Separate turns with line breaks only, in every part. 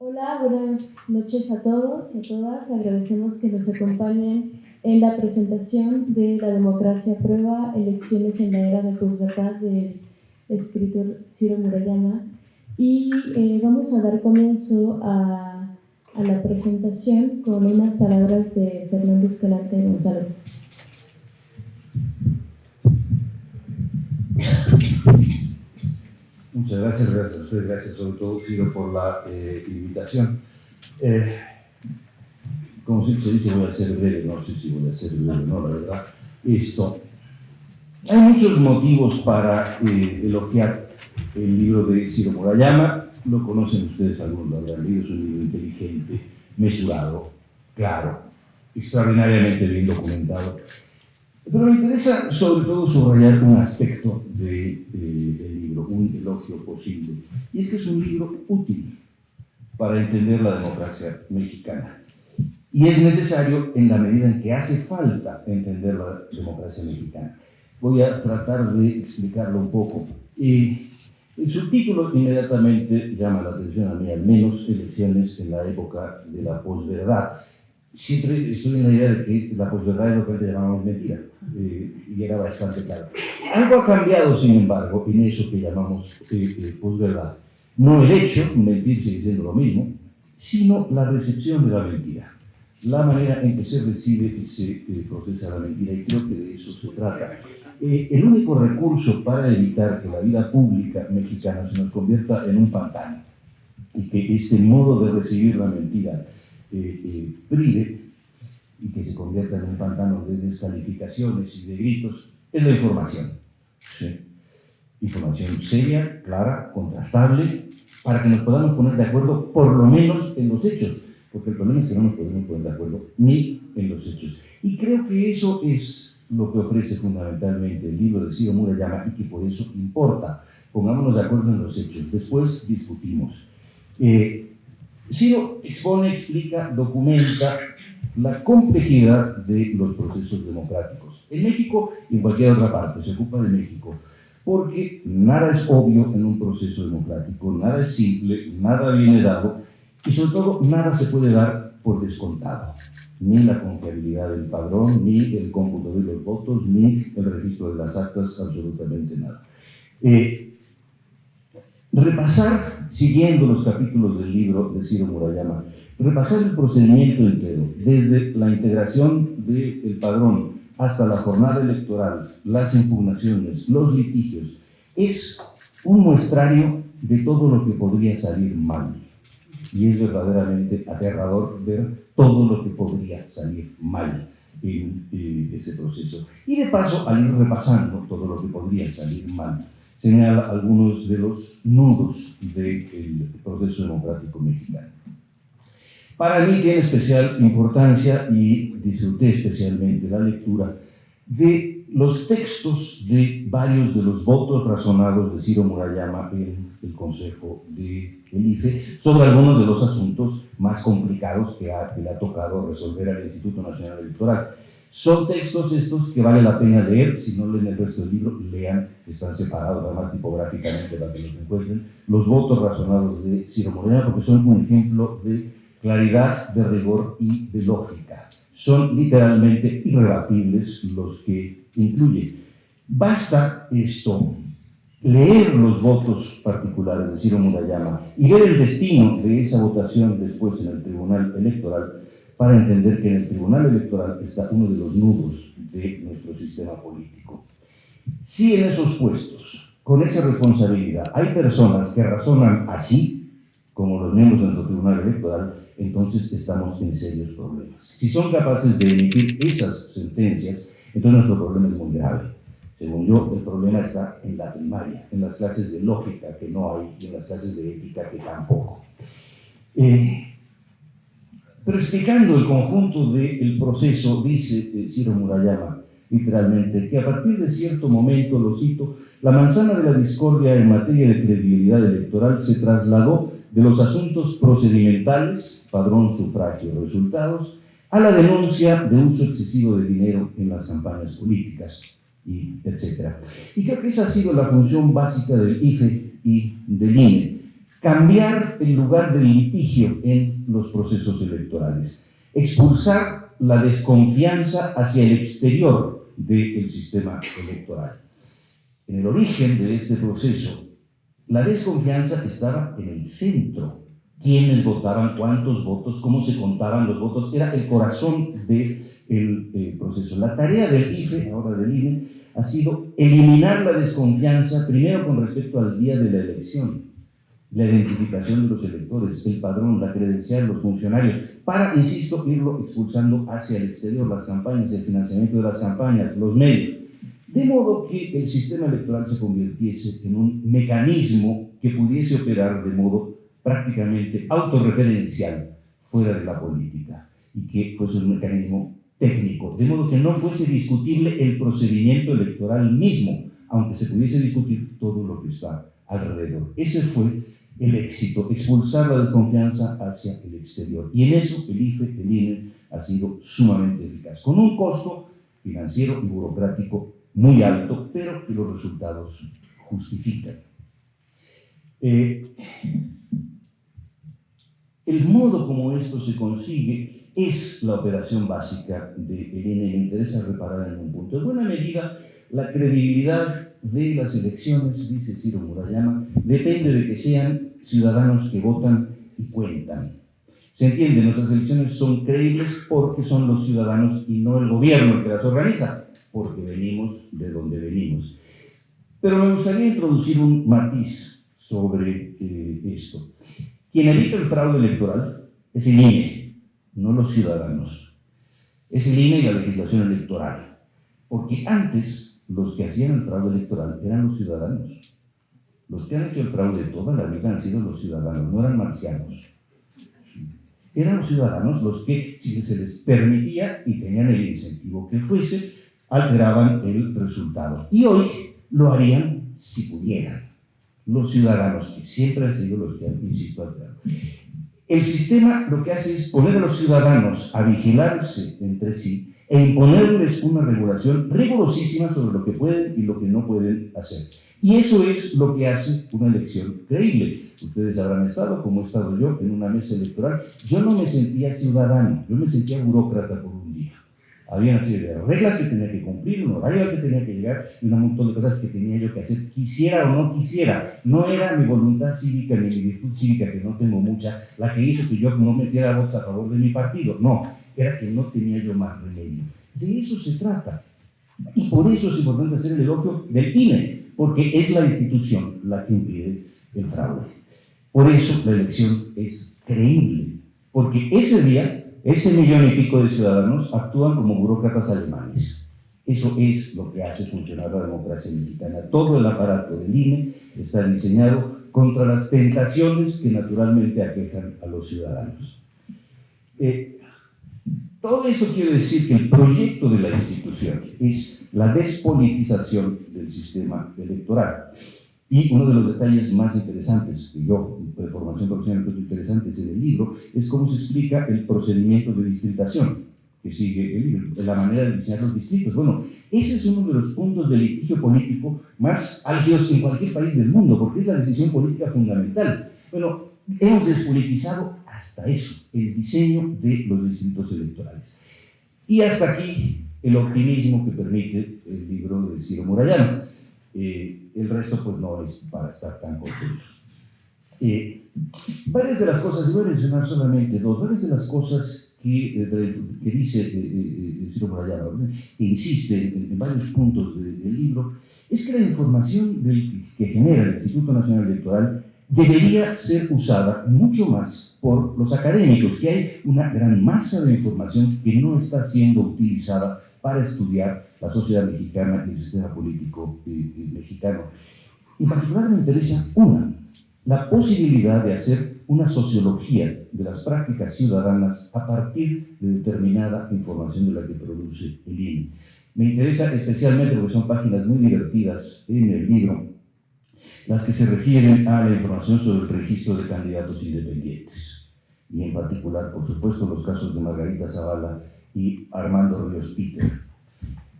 Hola, buenas noches a todos y a todas. Agradecemos que nos acompañen en la presentación de La democracia a prueba, elecciones en la era de posverdad del escritor Ciro Murayama. Y vamos a dar comienzo a la presentación con unas palabras de Fernando Escalante Gonzalo.
Muchas gracias a ustedes, gracias sobre todo, Ciro, por la invitación. Como siempre se dice, voy a ser breve, no sé si voy a ser breve, no, la verdad. Hay muchos motivos para elogiar el libro de Ciro Murayama. Lo conocen ustedes, algunos lo habrán leído, es un libro inteligente, mesurado, claro, extraordinariamente bien documentado. Pero me interesa sobre todo subrayar un aspecto del libro, un elogio posible, y es que es un libro útil para entender la democracia mexicana. Y es necesario en la medida en que hace falta entender la democracia mexicana. Voy a tratar de explicarlo un poco. El subtítulo inmediatamente llama la atención a mí, al menos elecciones en la época de la posverdad. Siempre estoy en la idea de que la posverdad es lo que antes llamábamos mentira, y era bastante claro. Algo ha cambiado, sin embargo, en eso que llamamos posverdad. No el hecho, mentir sigue siendo lo mismo, sino la recepción de la mentira, la manera en que se recibe y se procesa la mentira, y creo que de eso se trata. El único recurso para evitar que la vida pública mexicana se nos convierta en un pantano, y que este modo de recibir la mentira prive y que se convierta en un pantano de descalificaciones y de gritos, es la información. ¿Sí? Información seria, clara, contrastable, para que nos podamos poner de acuerdo por lo menos en los hechos, porque el problema es que no nos podemos poner de acuerdo ni en los hechos. Y creo que eso es lo que ofrece fundamentalmente el libro de Ciro Murayama, y que por eso importa. Pongámonos de acuerdo en los hechos, después discutimos. Ciro expone, explica, documenta la complejidad de los procesos democráticos. En México y en cualquier otra parte, se ocupa de México, porque nada es obvio en un proceso democrático, nada es simple, nada viene dado, y sobre todo nada se puede dar por descontado. Ni la confiabilidad del padrón, ni el cómputo de los votos, ni el registro de las actas, absolutamente nada. Repasar, siguiendo los capítulos del libro de Ciro Murayama, repasar el procedimiento entero, desde la integración del padrón hasta la jornada electoral, las impugnaciones, los litigios, es un muestrario de todo lo que podría salir mal. Y es verdaderamente aterrador ver todo lo que podría salir mal en ese proceso. Y de paso, al ir repasando todo lo que podría salir mal, señala algunos de los nudos del proceso democrático mexicano. Para mí tiene especial importancia, y disfruté especialmente la lectura de los textos de varios de los votos razonados de Ciro Murayama en el Consejo del IFE sobre algunos de los asuntos más complicados que le ha tocado resolver al Instituto Nacional Electoral. Son textos estos que vale la pena leer. Si no leen el resto del libro, lean, están separados además tipográficamente para que los encuentren, los votos razonados de Ciro Murayama, porque son un ejemplo de claridad, de rigor y de lógica. Son literalmente irrebatibles los que incluye. Basta esto, leer los votos particulares de Ciro Murayama y ver el destino de esa votación después en el Tribunal Electoral, para entender que en el Tribunal Electoral está uno de los nudos de nuestro sistema político. Si en esos puestos, con esa responsabilidad, hay personas que razonan así, como los miembros de nuestro Tribunal Electoral, entonces estamos en serios problemas. Si son capaces de emitir esas sentencias, entonces nuestro problema es muy grave. Según yo, el problema está en la primaria, en las clases de lógica que no hay, y en las clases de ética que tampoco. Pero explicando el conjunto del proceso, dice Ciro Murayama, literalmente, que a partir de cierto momento, lo cito, la manzana de la discordia en materia de credibilidad electoral se trasladó de los asuntos procedimentales, padrón, sufragio, resultados, a la denuncia de uso excesivo de dinero en las campañas políticas, y etc. Y creo que esa ha sido la función básica del IFE y del INE. cambiar el lugar del litigio en los procesos electorales, expulsar la desconfianza hacia el exterior del sistema electoral. En el origen de este proceso, la desconfianza estaba en el centro. Quiénes votaban, cuántos votos, cómo se contaban los votos, era el corazón del proceso. La tarea del IFE, ahora del INE, ha sido eliminar la desconfianza, primero con respecto al día de la elección, la identificación de los electores, el padrón, la credencial, los funcionarios, para, insisto, irlo expulsando hacia el exterior, las campañas, el financiamiento de las campañas, los medios, de modo que el sistema electoral se convirtiese en un mecanismo que pudiese operar de modo prácticamente autorreferencial fuera de la política y que fuese un mecanismo técnico, de modo que no fuese discutible el procedimiento electoral mismo, aunque se pudiese discutir todo lo que está alrededor. Ese fue el éxito, expulsar la desconfianza hacia el exterior. Y en eso el IFE, el INE, ha sido sumamente eficaz, con un costo financiero y burocrático muy alto, pero que los resultados justifican. El modo como esto se consigue es la operación básica del INE. Me interesa reparar en un punto. En buena medida, la credibilidad de las elecciones, dice Ciro Murayama, depende de que sean ciudadanos que votan y cuentan. Se entiende, nuestras elecciones son creíbles porque son los ciudadanos y no el gobierno el que las organiza, porque venimos de donde venimos. Pero me gustaría introducir un matiz sobre esto. Quien evita el fraude electoral es el INE, no los ciudadanos. Es el INE y la legislación electoral. Porque antes los que hacían el fraude electoral eran los ciudadanos. Los que han hecho el fraude toda la vida han sido los ciudadanos, no eran marcianos. Eran los ciudadanos los que, si se les permitía y tenían el incentivo que fuese, alteraban el resultado. Y hoy lo harían si pudieran. Los ciudadanos, que siempre han sido los que han, insisto, alterado. El sistema lo que hace es poner a los ciudadanos a vigilarse entre sí e imponerles una regulación rigurosísima sobre lo que pueden y lo que no pueden hacer. Y eso es lo que hace una elección creíble. Ustedes habrán estado, como he estado yo, en una mesa electoral. Yo no me sentía ciudadano, yo me sentía burócrata por un día. Había una serie de reglas que tenía que cumplir, un horario al que tenía que llegar y un montón de cosas que tenía yo que hacer, quisiera o no quisiera. No era mi voluntad cívica ni mi virtud cívica, que no tengo mucha, la que hizo que yo no metiera votos a favor de mi partido. No, era que no tenía yo más remedio. De eso se trata. Y por eso es importante hacer el elogio del INE, porque es la institución la que impide el fraude. Por eso la elección es creíble, porque ese día, ese 1,5 millones de ciudadanos actúan como burócratas alemanes. Eso es lo que hace funcionar la democracia mexicana. Todo el aparato del INE está diseñado contra las tentaciones que naturalmente aquejan a los ciudadanos. Todo eso quiere decir que el proyecto de la institución es la despolitización del sistema electoral. Y uno de los detalles más interesantes que yo, de formación profesional, encuentro interesantes en el libro, es cómo se explica el procedimiento de distritación que sigue el libro, la manera de diseñar los distritos. Bueno, ese es uno de los puntos de litigio político más álgidos en cualquier país del mundo, porque es la decisión política fundamental. Bueno, hemos despolitizado hasta eso, el diseño de los distritos electorales. Y hasta aquí el optimismo que permite el libro de Ciro Murayama. El resto pues no es para estar tan contentos. Varias de las cosas, voy a mencionar solamente dos, varias de las cosas que dice Ciro Murayama, que insiste en varios puntos del libro, es que la información que genera el Instituto Nacional Electoral debería ser usada mucho más por los académicos, que hay una gran masa de información que no está siendo utilizada para estudiar la sociedad mexicana y el sistema político mexicano. En particular me interesa la posibilidad de hacer una sociología de las prácticas ciudadanas a partir de determinada información de la que produce el INE. Me interesa especialmente porque son páginas muy divertidas en el libro, las que se refieren a la información sobre el registro de candidatos independientes. Y en particular, por supuesto, los casos de Margarita Zavala y Armando Ríos Peter.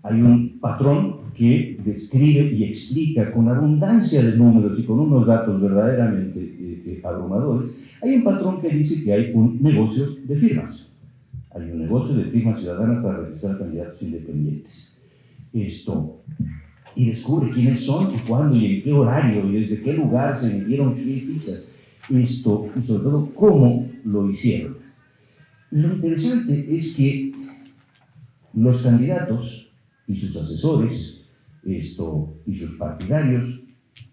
Hay un patrón que describe y explica con abundancia de números y con unos datos verdaderamente abrumadores. Hay un patrón que dice que hay un negocio de firmas. Hay un negocio de firmas ciudadanas para registrar candidatos independientes. Y descubre quiénes son y cuándo y en qué horario y desde qué lugar se emitieron qué fichas. Y sobre todo cómo lo hicieron. Lo interesante es que los candidatos y sus asesores y sus partidarios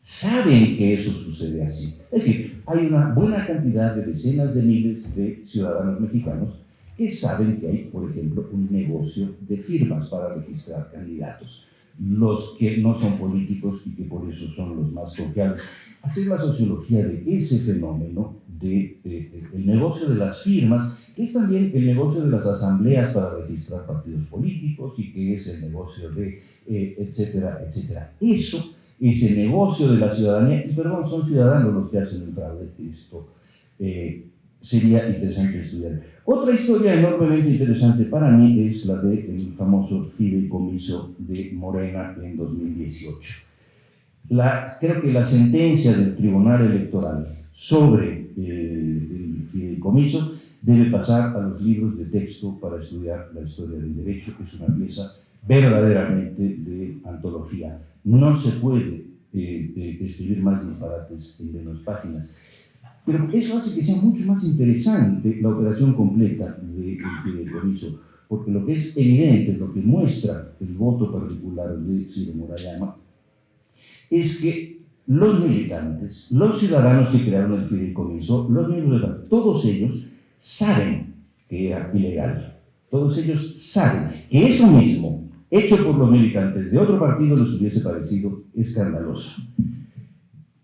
saben que eso sucede así. Es decir, hay una buena cantidad de decenas de miles de ciudadanos mexicanos que saben que hay, por ejemplo, un negocio de firmas para registrar candidatos. Los que no son políticos y que por eso son los más confiables. Hacer la sociología de ese fenómeno el negocio de las firmas, que es también el negocio de las asambleas para registrar partidos políticos y que es el negocio de etcétera, etcétera. Eso es el negocio de la ciudadanía, y perdón, son ciudadanos los que hacen el fraude. Sería interesante estudiar. Otra historia enormemente interesante para mí es la del famoso fideicomiso de Morena en 2018. Creo que la sentencia del Tribunal Electoral sobre el fideicomiso debe pasar a los libros de texto para estudiar la historia del derecho. Es una pieza verdaderamente de antología. No se puede escribir más disparates en menos páginas. Pero eso hace que sea mucho más interesante la operación completa del fideicomiso, porque lo que es evidente, lo que muestra el voto particular de Ciro Murayama, es que los militantes, los ciudadanos que crearon el fideicomiso, los miembros de todos ellos saben que era ilegal. Todos ellos saben que eso mismo, hecho por los militantes de otro partido, les hubiese parecido escandaloso.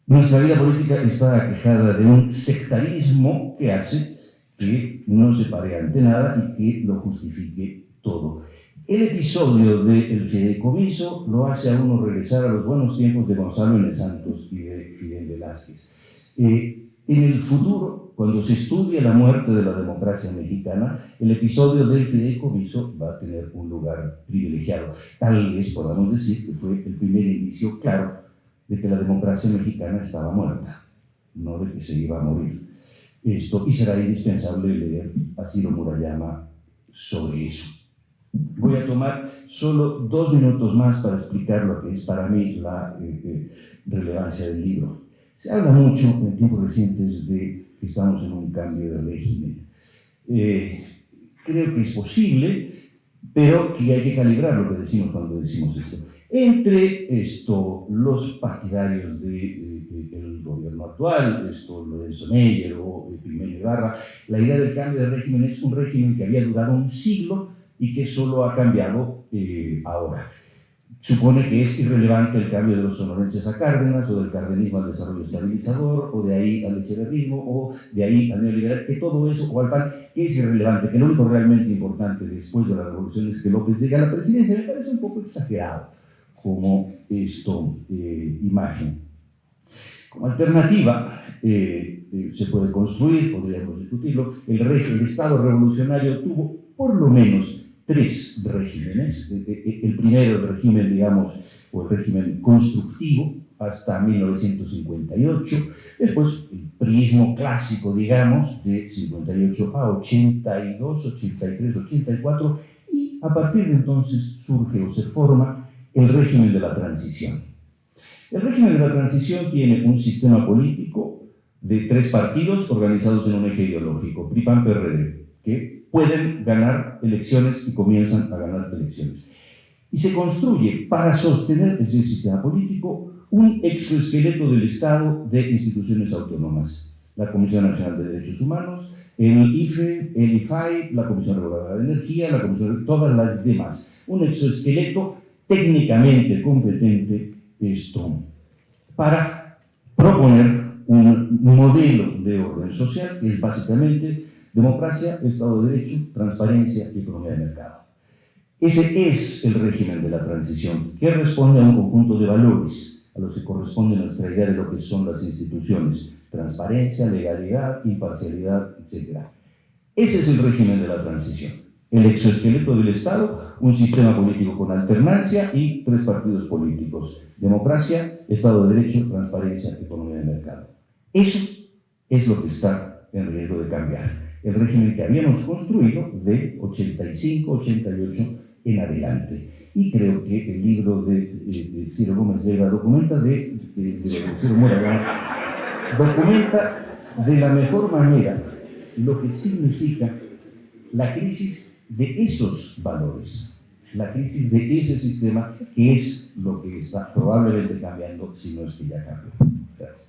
Nuestra vida política está aquejada de un sectarismo que hace que no se pare ante nada y que lo justifique todo. El episodio del fideicomiso lo hace a uno regresar a los buenos tiempos de Gonzalo N. Santos y de Fidel Velázquez. En el futuro, cuando se estudie la muerte de la democracia mexicana, el episodio del fideicomiso va a tener un lugar privilegiado. Tal vez podamos decir que fue el primer indicio claro de que la democracia mexicana estaba muerta, no de que se iba a morir. Y será indispensable leer a Ciro Murayama sobre eso. Voy a tomar solo 2 minutos más para explicar lo que es para mí la relevancia del libro. Se habla mucho en tiempos recientes de que estamos en un cambio de régimen. Creo que es posible, pero que hay que calibrar lo que decimos cuando decimos esto. Entre los partidarios del gobierno actual, Lorenzo Meyer o Epigmenio Ibarra, la idea del cambio de régimen es un régimen que había durado un siglo y que solo ha cambiado ahora. Supone que es irrelevante el cambio de los sonorenses a Cárdenas, o del cardenismo al desarrollo estabilizador, o de ahí al echeverrismo, o de ahí al neoliberal, que todo eso, o al PAN, que es irrelevante, que lo único realmente importante después de la revolución es que López llegue a la presidencia. Me parece un poco exagerado como imagen. Como alternativa, se puede construir, podríamos discutirlo, el Estado revolucionario tuvo por lo menos 3 regímenes. El primero, el régimen, digamos, o el régimen constructivo, hasta 1958. Después, el priismo clásico, digamos, de 58 a 82, 83, 84, y a partir de entonces surge o se forma el régimen de la transición. El régimen de la transición tiene un sistema político de 3 partidos organizados en un eje ideológico, PRI, PAN, PRD, que pueden ganar elecciones y comienzan a ganar elecciones. Y se construye para sostener ese sistema político un exoesqueleto del Estado de instituciones autónomas. La Comisión Nacional de Derechos Humanos, el IFE, el IFAI, la Comisión Reguladora de Energía, la Comisión, todas las demás. Un exoesqueleto técnicamente competente para proponer un modelo de orden social que es básicamente democracia, Estado de Derecho, transparencia y economía de mercado. Ese es el régimen de la transición, que responde a un conjunto de valores a los que corresponde nuestra idea de lo que son las instituciones: transparencia, legalidad, imparcialidad, etc. Ese es el régimen de la transición. el exoesqueleto del Estado, un sistema político con alternancia y 3 partidos políticos: democracia, Estado de Derecho, transparencia, economía de mercado. Eso es lo que está en riesgo de cambiar. El régimen que habíamos construido de 85, 88 en adelante. Y creo que el libro de Ciro Gómez Leiva documenta Ciro Murayama documenta de la mejor manera lo que significa la crisis de esos valores, la crisis de ese sistema, que es lo que está probablemente cambiando, si no es que ya cambió. Gracias.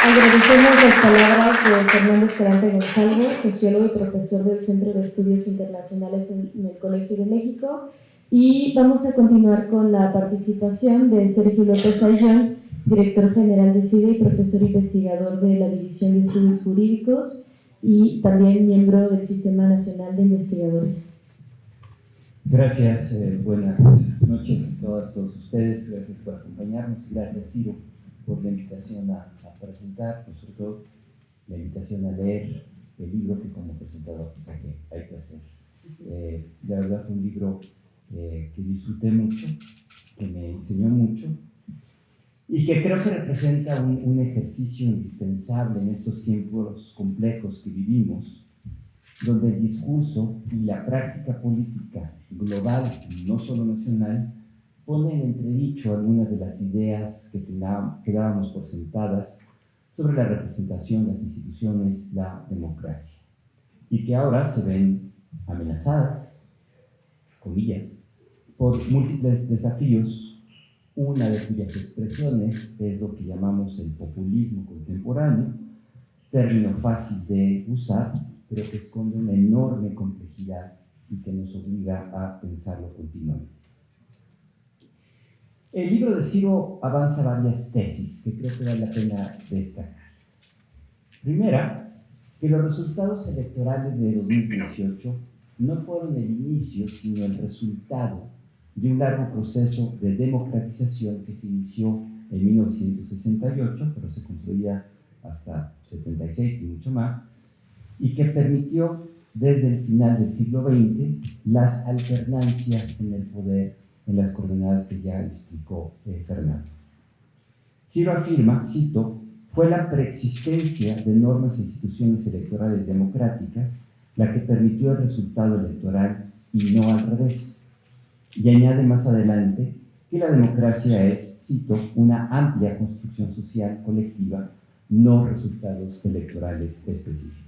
Agradecemos las palabras de Fernando Escalante González, sociólogo y profesor del Centro de Estudios Internacionales en el Colegio de México, y vamos a continuar con la participación de Sergio López Ayllón, director general de CIDE y profesor investigador de la División de Estudios Jurídicos y también miembro del Sistema Nacional de Investigadores.
Gracias, buenas noches a todos ustedes, gracias por acompañarnos, gracias Ciro por la invitación a presentar, pues sobre todo la invitación a leer el libro que como presentador pues hay que hacer. La verdad fue un libro que disfruté mucho, que me enseñó mucho y que creo que representa un ejercicio indispensable en estos tiempos complejos que vivimos, donde el discurso y la práctica política global, no solo nacional, ponen en entredicho algunas de las ideas que dábamos por sentadas sobre la representación, las instituciones, la democracia, y que ahora se ven amenazadas, comillas, por múltiples desafíos, una de cuyas expresiones es lo que llamamos el populismo contemporáneo, término fácil de usar, pero que esconde una enorme complejidad y que nos obliga a pensarlo continuamente. El libro de Ciro avanza varias tesis que creo que vale la pena destacar. Primera, que los resultados electorales de 2018 no fueron el inicio, sino el resultado de un largo proceso de democratización que se inició en 1968, pero se construía hasta 76 y mucho más, y que permitió desde el final del siglo XX las alternancias en el poder en las coordenadas que ya explicó Fernando. Ciro afirma, cito, fue la preexistencia de normas e instituciones electorales democráticas la que permitió el resultado electoral y no al revés. Y añade más adelante que la democracia es, cito, una amplia construcción social colectiva, no resultados electorales específicos.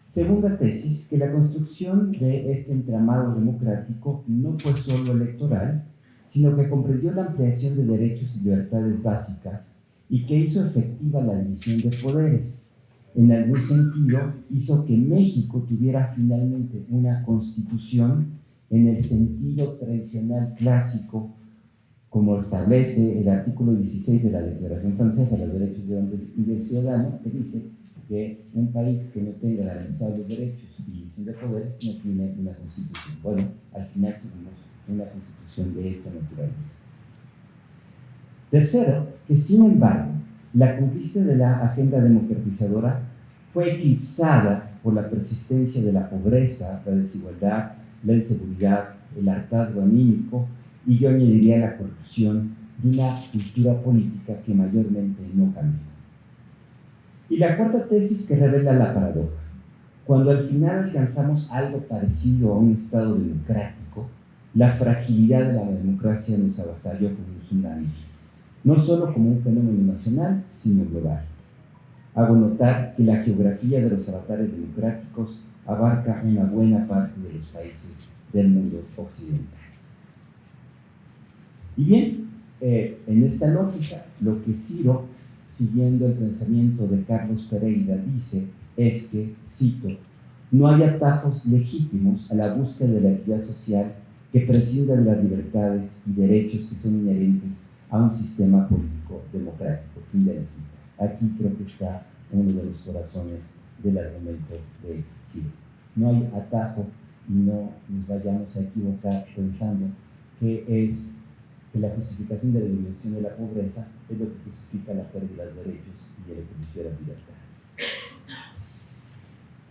Segunda tesis, que la construcción de este entramado democrático no fue solo electoral, sino que comprendió la ampliación de derechos y libertades básicas y que hizo efectiva la división de poderes. En algún sentido, hizo que México tuviera finalmente una constitución en el sentido tradicional clásico, como establece el artículo 16 de la Declaración Francesa de los Derechos del Hombre y del Ciudadano, que dice que un país que no tenga garantizados los derechos y división de poderes no tiene una constitución. Bueno, al final tuvimos una constitución de esta naturaleza. Tercero, que sin embargo, la conquista de la agenda democratizadora fue eclipsada por la persistencia de la pobreza, la desigualdad, la inseguridad, el hartazgo anímico y yo añadiría la corrupción de una cultura política que mayormente no cambió. Y la cuarta tesis que revela la paradoja. Cuando al final alcanzamos algo parecido a un Estado democrático, la fragilidad de la democracia nos avasalló como un tsunami, no solo como un fenómeno nacional, sino global. Hago notar que la geografía de los avatares democráticos abarca una buena parte de los países del mundo occidental. Y bien, en esta lógica, lo que Ciro, siguiendo el pensamiento de Carlos Pereira, dice es que, cito, no hay atajos legítimos a la búsqueda de la equidad social que prescinda de las libertades y derechos que son inherentes a un sistema político democrático. Fin de la cita. Aquí creo que está uno de los corazones del argumento de Ciro. No hay atajo y no nos vayamos a equivocar pensando que es que la justificación de la eliminación de la pobreza es lo que justifica la pérdida de los derechos y el ejercicio de las libertades.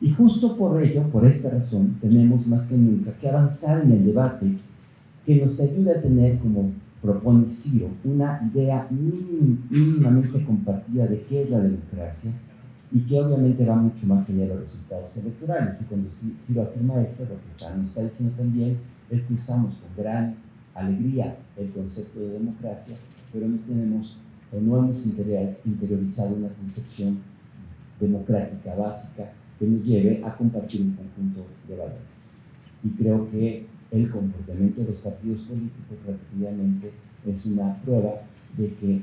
Y justo por ello, por esta razón, tenemos más que nunca que avanzar en el debate que nos ayude a tener, como propone Ciro, una idea mínimamente compartida de qué es la democracia y que obviamente va mucho más allá de los resultados electorales. Y cuando Ciro afirma esto, lo que nos está diciendo también es que usamos con gran alegría el concepto de democracia, pero no tenemos o no hemos interiorizado una concepción democrática básica que nos lleve a compartir un conjunto de valores. Y creo que el comportamiento de los partidos políticos repetidamente es una prueba de que,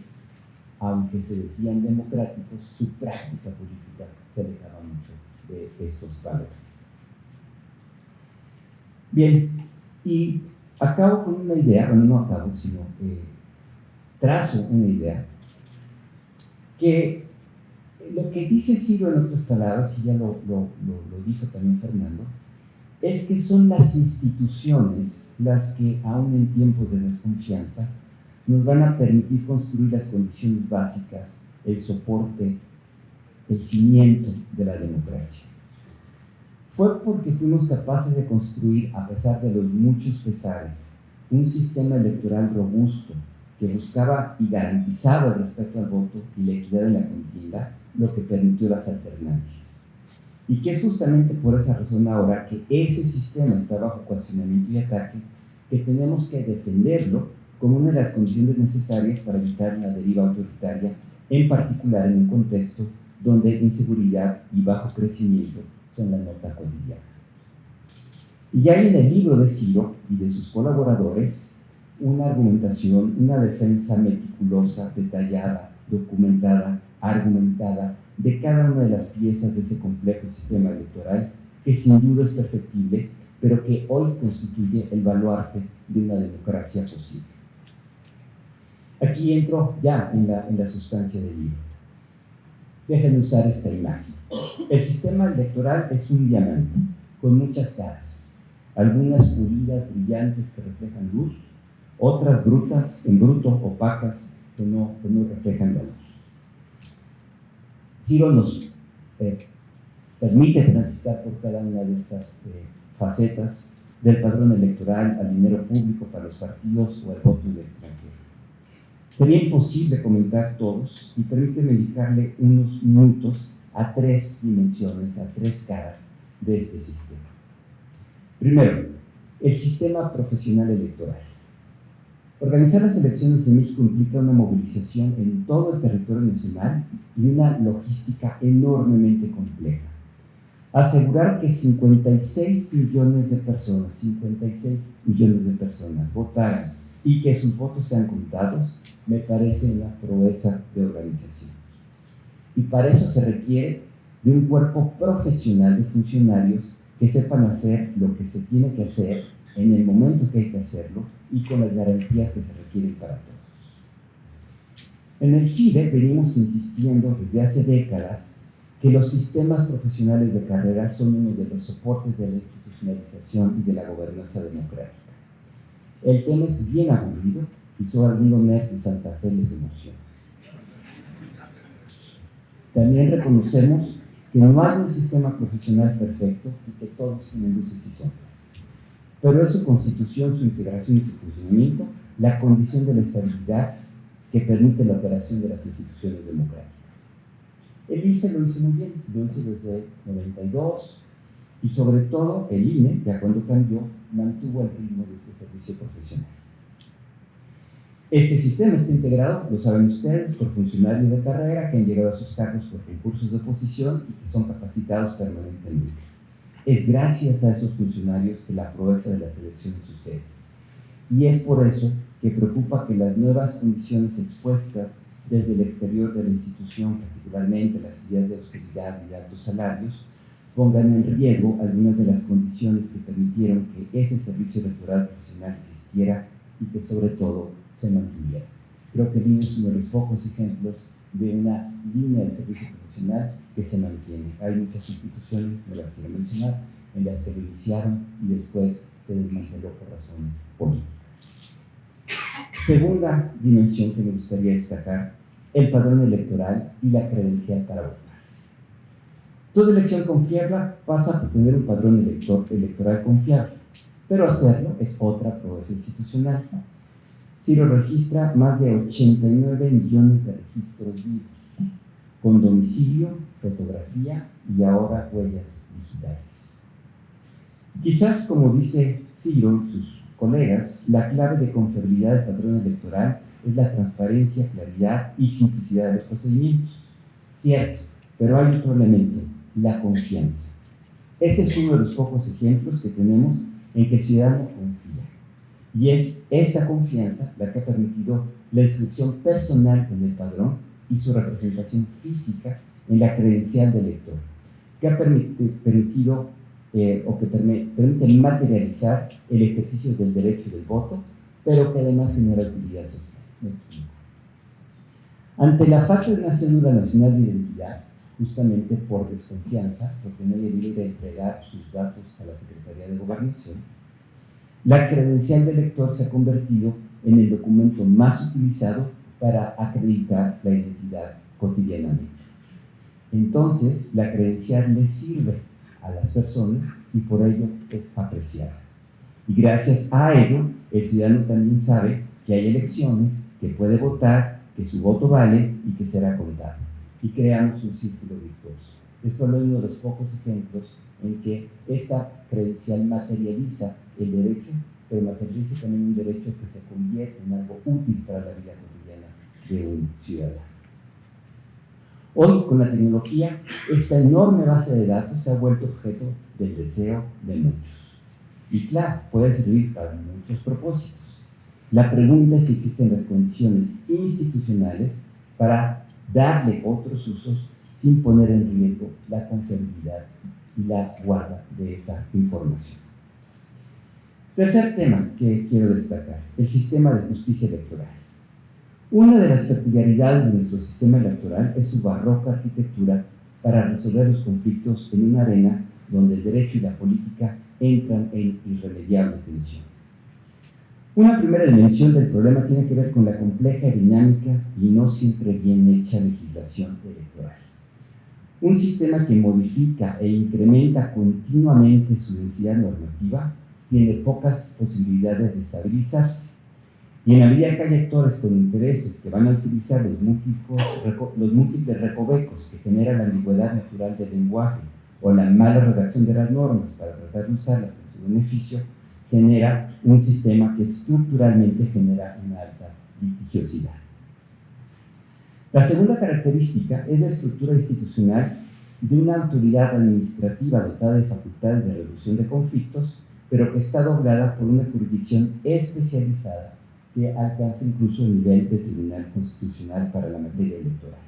aunque se decían democráticos, su práctica política se alejaba mucho de estos valores. Bien, y acabo con una idea, bueno, no acabo, sino trazo una idea, que lo que dice Ciro en otras palabras, y ya lo dijo también Fernando, es que son las instituciones las que, aún en tiempos de desconfianza, nos van a permitir construir las condiciones básicas, el soporte, el cimiento de la democracia. Fue porque fuimos capaces de construir, a pesar de los muchos pesares, un sistema electoral robusto que buscaba y garantizaba el respeto al voto y la equidad en la contienda, lo que permitió las alternancias. Y que es justamente por esa razón ahora que ese sistema está bajo cuestionamiento y ataque, que tenemos que defenderlo como una de las condiciones necesarias para evitar una deriva autoritaria, en particular en un contexto donde inseguridad y bajo crecimiento son la nota cotidiana. Y hay en el libro de Ciro y de sus colaboradores una argumentación, una defensa meticulosa, detallada, documentada, argumentada de cada una de las piezas de ese complejo sistema electoral que sin duda es perfectible, pero que hoy constituye el baluarte de una democracia posible. Aquí entro ya en la sustancia del libro. Déjenme usar esta imagen. El sistema electoral es un diamante con muchas caras, algunas pulidas, brillantes, que reflejan luz, otras brutas, en bruto, opacas, que no reflejan la luz. Ciro nos permite transitar por cada una de estas facetas, del padrón electoral al dinero público para los partidos o al voto del extranjero. Sería imposible comentar todos y permíteme dedicarle unos minutos a tres dimensiones, a tres caras de este sistema. Primero, el sistema profesional electoral. Organizar las elecciones en México implica una movilización en todo el territorio nacional y una logística enormemente compleja. Asegurar que 56 millones de personas votaran y que sus votos sean contados, me parece una proeza de organización. Y para eso se requiere de un cuerpo profesional de funcionarios que sepan hacer lo que se tiene que hacer en el momento que hay que hacerlo y con las garantías que se requieren para todos. En el CIDE venimos insistiendo desde hace décadas que los sistemas profesionales de carrera son uno de los soportes de la institucionalización y de la gobernanza democrática. El tema es bien aburrido y solo algunos nerds de Santa Fe les emociona. También reconocemos que no hay un sistema profesional perfecto y que todos tienen luces y sombras. Pero es su constitución, su integración y su funcionamiento la condición de la estabilidad que permite la operación de las instituciones democráticas. El IFE lo hizo muy bien, lo hizo desde 92 y sobre todo el INE, ya cuando cambió, mantuvo el ritmo de este servicio profesional. Este sistema está integrado, lo saben ustedes, por funcionarios de carrera que han llegado a sus cargos por concursos de oposición y que son capacitados permanentemente. Es gracias a esos funcionarios que la proeza de las elecciones sucede. Y es por eso que preocupa que las nuevas condiciones expuestas desde el exterior de la institución, particularmente las ideas de austeridad y de altos salarios, pongan en riesgo algunas de las condiciones que permitieron que ese servicio electoral profesional existiera y que sobre todo se mantuviera. Creo que el es uno de los pocos ejemplos de una línea de servicio profesional que se mantiene. Hay muchas instituciones, no las quiero mencionar, en las que lo iniciaron y después se desmanteló por razones políticas. Segunda dimensión que me gustaría destacar, el padrón electoral y la credencial para votar. Toda elección confiable pasa por tener un padrón electoral confiable, pero hacerlo es otra proeza institucional. Ciro registra más de 89 millones de registros vivos, con domicilio, fotografía y ahora huellas digitales. Quizás, como dice Ciro y sus colegas, la clave de confiabilidad del padrón electoral es la transparencia, claridad y simplicidad de los procedimientos. Cierto, pero hay otro elemento, la confianza. Este es uno de los pocos ejemplos que tenemos en que el ciudadano confía. Y es esta confianza la que ha permitido la inscripción personal en el padrón y su representación física en la credencial del elector, que ha permitido que permite materializar el ejercicio del derecho del voto, pero que además genera utilidad social. Me explico. Ante la falta de una cédula nacional de identidad, justamente por desconfianza, porque nadie debe entregar sus datos a la Secretaría de Gobernación, la credencial del elector se ha convertido en el documento más utilizado para acreditar la identidad cotidianamente. Entonces, la credencial le sirve a las personas y por ello es apreciada. Y gracias a ello, el ciudadano también sabe que hay elecciones, que puede votar, que su voto vale y que será contado. Y creamos un círculo virtuoso. Es solo uno de los pocos ejemplos en que esta credencial materializa el derecho, pero materializa también un derecho que se convierte en algo útil para la vida cotidiana de un ciudadano. Hoy, con la tecnología, esta enorme base de datos se ha vuelto objeto del deseo de muchos. Y claro, puede servir para muchos propósitos. La pregunta es si existen las condiciones institucionales para darle otros usos sin poner en riesgo la confiabilidad y la guarda de esa información. Tercer tema que quiero destacar, el sistema de justicia electoral. Una de las peculiaridades de nuestro sistema electoral es su barroca arquitectura para resolver los conflictos en una arena donde el derecho y la política entran en irremediable tensión. Una primera dimensión del problema tiene que ver con la compleja, dinámica y no siempre bien hecha legislación electoral. Un sistema que modifica e incrementa continuamente su densidad normativa tiene pocas posibilidades de estabilizarse. Y en la medida que hay actores con intereses que van a utilizar los múltiples recovecos que genera la ambigüedad natural del lenguaje o la mala redacción de las normas para tratar de usarlas en su beneficio, genera un sistema que estructuralmente genera una alta litigiosidad. La segunda característica es la estructura institucional de una autoridad administrativa dotada de facultades de resolución de conflictos, pero que está doblada por una jurisdicción especializada que alcanza incluso el nivel de Tribunal Constitucional para la materia electoral.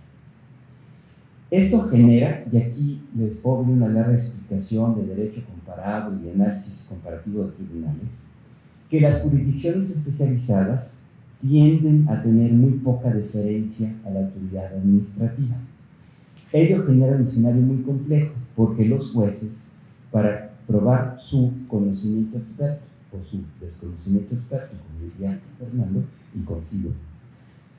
Esto genera, y aquí les doy una larga explicación de derecho comparado y análisis comparativo de tribunales, que las jurisdicciones especializadas tienden a tener muy poca deferencia a la autoridad administrativa. Ello genera un escenario muy complejo, porque los jueces, para probar su conocimiento experto o su desconocimiento experto, como diría Fernando, y consigo,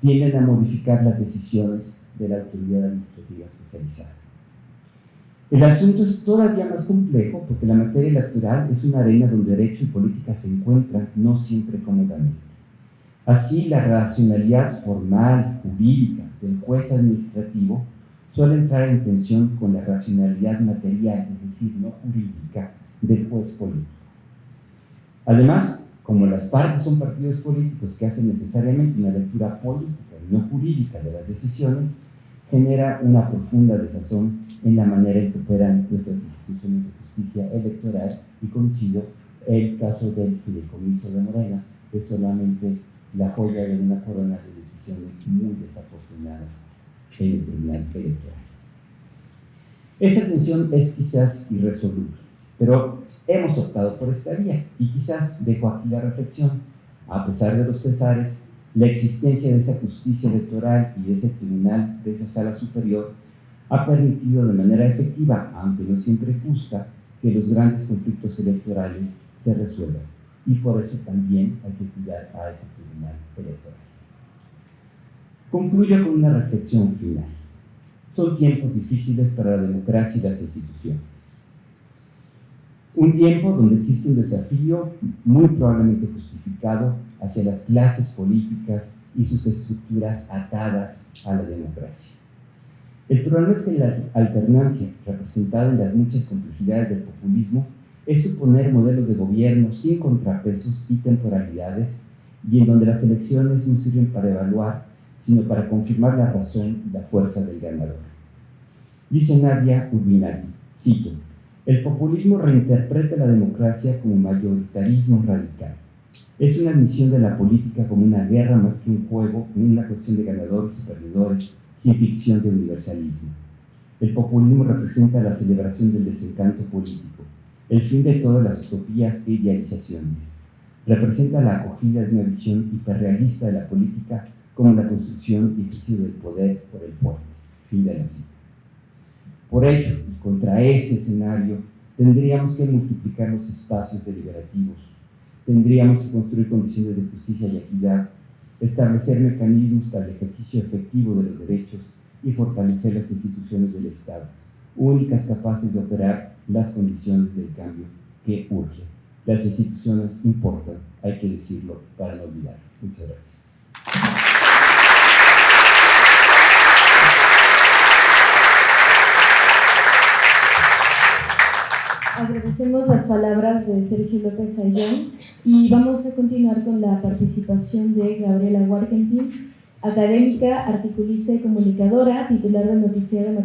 tienden a modificar las decisiones de la autoridad administrativa especializada. El asunto es todavía más complejo porque la materia electoral es una arena donde derecho y política se encuentran no siempre cómodamente. Así, la racionalidad formal, jurídica del juez administrativo suele entrar en tensión con la racionalidad material, es decir, no jurídica, del juez político. Además, como las partes son partidos políticos que hacen necesariamente una lectura política y no jurídica de las decisiones, genera una profunda desazón en la manera en que operan nuestras instituciones de justicia electoral, y coincido el caso del fideicomiso de Morena, que es solamente la joya de una corona de decisiones muy desafortunadas en el tribunal electoral. Esa tensión es quizás irresoluble, pero hemos optado por esta vía, y quizás dejo aquí la reflexión. A pesar de los pesares, la existencia de esa justicia electoral y de ese tribunal, de esa sala superior, ha permitido de manera efectiva, aunque no siempre justa, que los grandes conflictos electorales se resuelvan. y por eso también hay que cuidar a ese tribunal electoral. Concluyo con una reflexión final. Son tiempos difíciles para la democracia y las instituciones. Un tiempo donde existe un desafío muy probablemente justificado hacia las clases políticas y sus estructuras atadas a la democracia. El problema es que la alternancia representada en las muchas complejidades del populismo es suponer modelos de gobierno sin contrapesos y temporalidades y en donde las elecciones no sirven para evaluar, sino para confirmar la razón y la fuerza del ganador. Dice Nadia Urbinati, cito: el populismo reinterpreta la democracia como mayoritarismo radical. Es una admisión de la política como una guerra más que un juego, en una cuestión de ganadores y perdedores, sin ficción de universalismo. El populismo representa la celebración del desencanto político, el fin de todas las utopías e idealizaciones. Representa la acogida de una visión hiperrealista de la política como la construcción y ejercicio del poder por el fuerte. Fin de la cita. Por ello, y contra ese escenario, tendríamos que multiplicar los espacios deliberativos, tendríamos que construir condiciones de justicia y equidad, establecer mecanismos para el ejercicio efectivo de los derechos y fortalecer las instituciones del Estado, únicas capaces de operar las condiciones del cambio que urge. Las instituciones importan, hay que decirlo para no olvidar. Muchas gracias.
Agradecemos las palabras de Sergio López Ayllón y vamos a continuar con la participación de Gabriela Warkentin, académica, articulista y comunicadora, titular del noticiero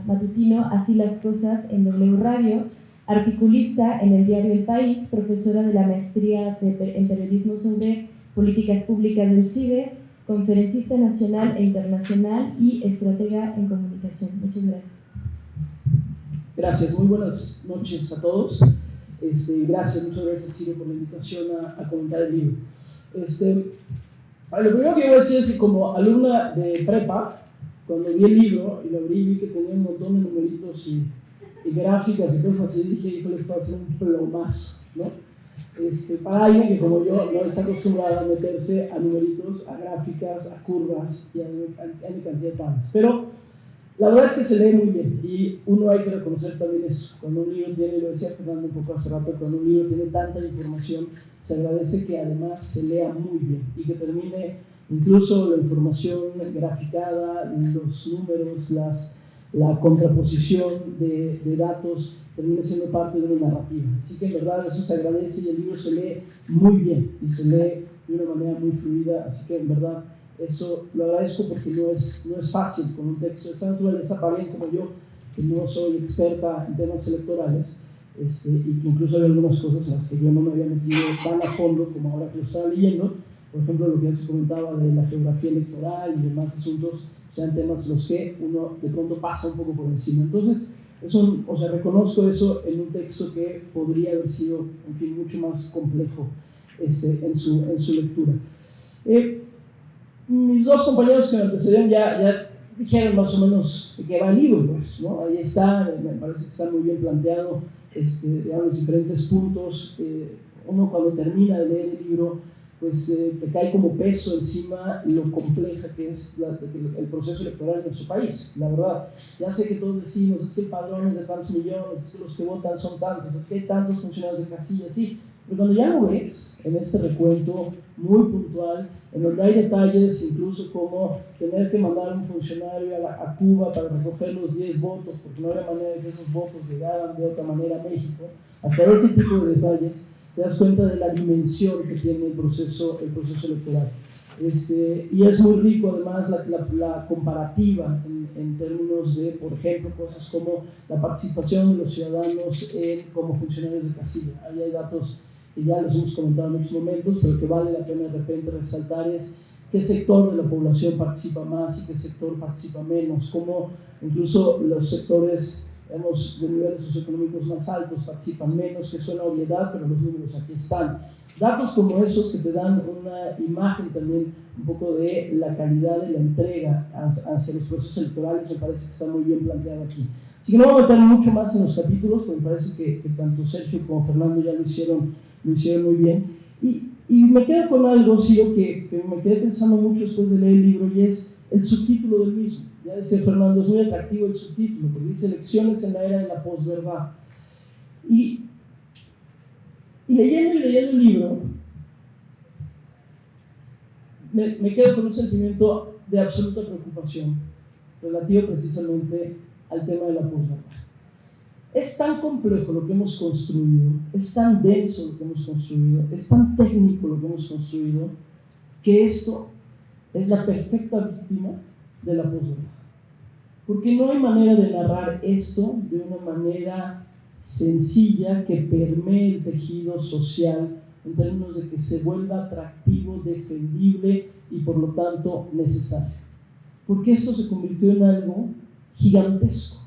matutino Así las Cosas en W Radio, articulista en el diario El País, profesora de la maestría en periodismo sobre políticas públicas del CIDE, conferencista nacional e internacional y estratega en comunicación. Muchas gracias.
Gracias, muy buenas noches a todos. Muchas gracias, Ciro, por la invitación a comentar el libro. Lo primero que voy a decir es que como alumna de prepa, cuando vi el libro y lo abrí, vi que tenía un montón de numeritos y gráficas y cosas así, dije, híjole, esto va a ser un plomazo, ¿no? Para alguien que como yo no está acostumbrada a meterse a numeritos, a gráficas, a curvas y a cantidad de tablas. Pero la verdad es que se lee muy bien y uno hay que reconocer también eso. Cuando un libro tiene, lo decía Fernando un poco hace rato, cuando un libro tiene tanta información, se agradece que además se lea muy bien y que termine incluso la información graficada, los números, la contraposición de datos, termine siendo parte de una narrativa. Así que en verdad eso se agradece y el libro se lee muy bien y se lee de una manera muy fluida, así que en verdad eso lo agradezco porque no es fácil con un texto de esta naturaleza para alguien como yo, que no soy experta en temas electorales, y que incluso hay algunas cosas en las que yo no me había metido tan a fondo como ahora que lo estaba leyendo. Por ejemplo, lo que ya se comentaba de la geografía electoral y demás asuntos, sean temas los que uno de pronto pasa un poco por encima. Entonces, reconozco eso en un texto que podría haber sido, en fin, mucho más complejo en su lectura. Mis dos compañeros que me antecedieron ya dijeron más o menos de qué va el libro, pues, ¿no? Ahí está, me parece que está muy bien planteado, digamos, los diferentes puntos. Uno cuando termina de leer el libro, pues te cae como peso encima lo compleja que es el proceso electoral en nuestro país. La verdad, ya sé que todos decimos, es que el padrón es de tantos millones, es que los que votan son tantos, es que hay tantos funcionarios de casilla, sí. Pero cuando ya lo ves en este recuento muy puntual, en donde hay detalles incluso como tener que mandar a un funcionario a Cuba para recoger los 10 votos, porque no había manera de que esos votos llegaran de otra manera a México, hasta ese tipo de detalles, te das cuenta de la dimensión que tiene el proceso electoral. Y es muy rico además la comparativa en términos de, por ejemplo, cosas como la participación de los ciudadanos como funcionarios de casilla. Ahí hay datos que ya les hemos comentado en otros momentos, pero que vale la pena de repente resaltar es qué sector de la población participa más y qué sector participa menos, cómo incluso los sectores, digamos, de niveles socioeconómicos más altos participan menos, que es una obviedad, pero los números aquí están. Datos como esos que te dan una imagen también un poco de la calidad de la entrega hacia los procesos electorales, me parece que está muy bien planteado aquí. Así que no voy a meter mucho más en los capítulos, porque me parece que tanto Sergio como Fernando ya lo hicieron lo hicieron muy bien. Y me quedo con algo, Ciro, que me quedé pensando mucho después de leer el libro, y es el subtítulo del mismo. Ya decía Fernando, es muy atractivo el subtítulo, porque dice Lecciones en la era de la posverdad. Y leyendo el libro, me quedo con un sentimiento de absoluta preocupación relativo precisamente al tema de la posverdad. Es tan complejo lo que hemos construido, es tan denso lo que hemos construido, es tan técnico lo que hemos construido, que esto es la perfecta víctima de la posverdad. Porque no hay manera de narrar esto de una manera sencilla que permee el tejido social en términos de que se vuelva atractivo, defendible y por lo tanto necesario. Porque esto se convirtió en algo gigantesco.